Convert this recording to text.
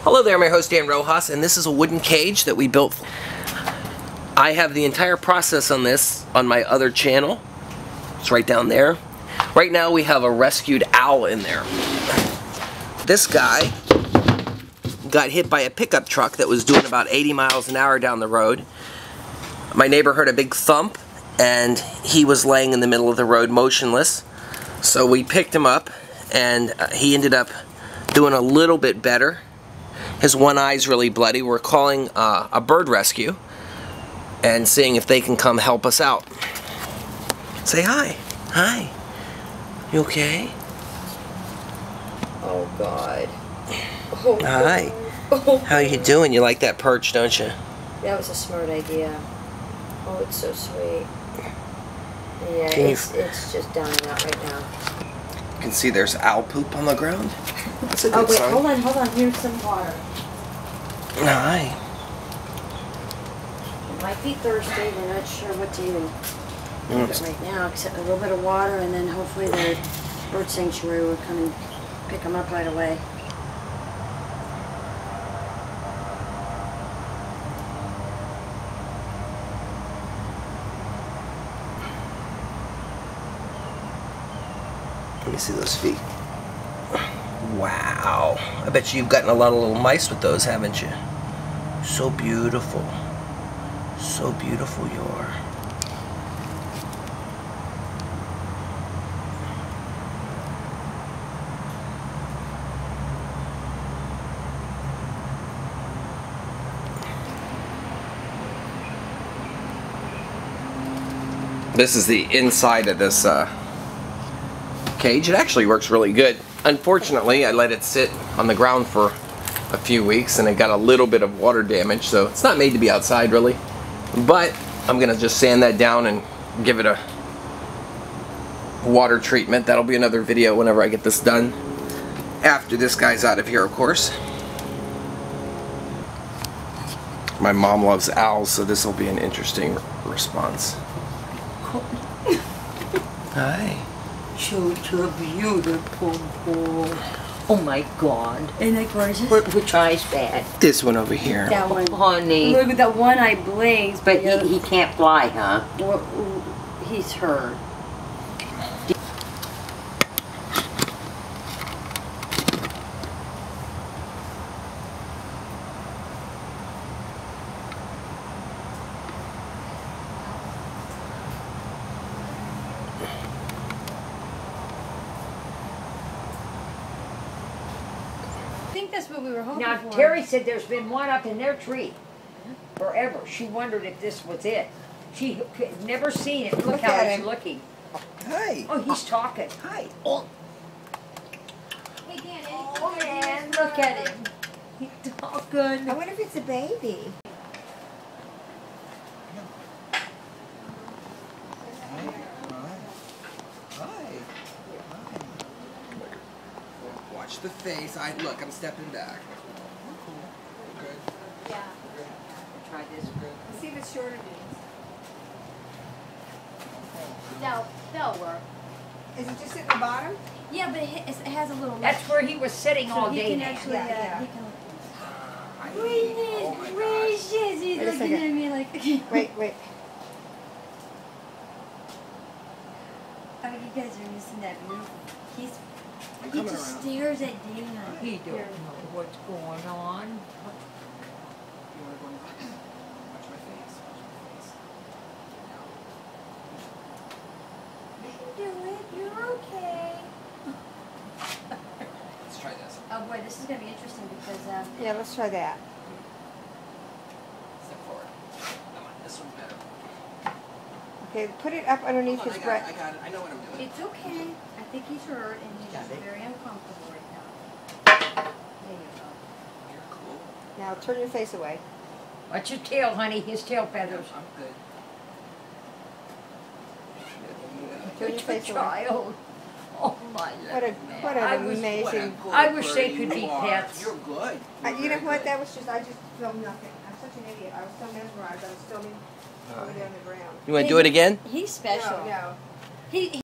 Hello there, my host Dan Rojas, and this is a wooden cage that we built. I have the entire process on this on my other channel. It's right down there. Right now we have a rescued owl in there. This guy got hit by a pickup truck that was doing about 80 miles an hour down the road. My neighbor heard a big thump and he was laying in the middle of the road motionless. So we picked him up and he ended up doing a little bit better. His one eye's really bloody. We're calling a bird rescue and seeing if they can come help us out. Say hi. Hi. You okay? Oh God. Oh, hi. Oh. How you doing? You like that perch, don't you? That was a smart idea. Oh, it's so sweet. Yeah, it's just down and out right now. You can see there's owl poop on the ground. That's a good Oh wait, sign. hold on. Here's some water. Hi. They might be thirsty. They're not sure what to even give it right now, except a little bit of water, and then hopefully the bird sanctuary will come and pick them up right away. Let me see those feet. Wow. I bet you've gotten a lot of little mice with those, haven't you? So beautiful. So beautiful you are. This is the inside of this cage. It actually works really good. Unfortunately, I let it sit on the ground for a few weeks and it got a little bit of water damage, so it's not made to be outside really. But I'm gonna just sand that down and give it a water treatment. That'll be another video whenever I get this done. After this guy's out of here, of course. My mom loves owls, so this will be an interesting response. Hi. Such a beautiful boy. Oh my God. Isn't that gorgeous? Which eye's bad? This one over here. That one. Honey. Look at that one eye blinks. But he can't fly, huh? Well, he's hurt. I think that's what we were hoping Now, for. Terry said there's been one up in their tree forever. She wondered if this was it. She had never seen it. Look how it's looking. Hi. Oh, he's talking. Hi. Oh, Hey, Dan, oh man, look at him. He's talking. I wonder if it's a baby. Watch the face. Look, I'm stepping back. Good. Yeah. Try this. Let's see if it's shorter beans. That'll work. Is it just at the bottom? Yeah, but it has a little. That's where he was sitting all so he day can now. actually. Yeah. He can. Oh my Gracious! He's Wait a looking second. at me like. Wait. Oh, you guys are missing that beautiful. He coming just around. stares at Dana. He don't know what's going on. You want to go and watch my face? Watch my face. You can do it. You're okay. Let's try this. Oh boy, this is gonna be interesting because Yeah, let's try that. Step forward. Come on, this one's better. Okay, put it up underneath Hold on, his I breast. got it. I know what I'm doing. it's okay. I think he's hurt and he's Got just it. very uncomfortable right now. There you go. You're cool. Now turn your face away. Watch your tail, honey. His tail feathers. I'm good. Turn your Good face away. child. Oh my What I an was- amazing. I wish they could be pets. You're good. You know what? That was just. I just filmed nothing. I'm such an idiot. I was so mesmerized. I was filming over there on the ground. You want to do it again? He's special. No. He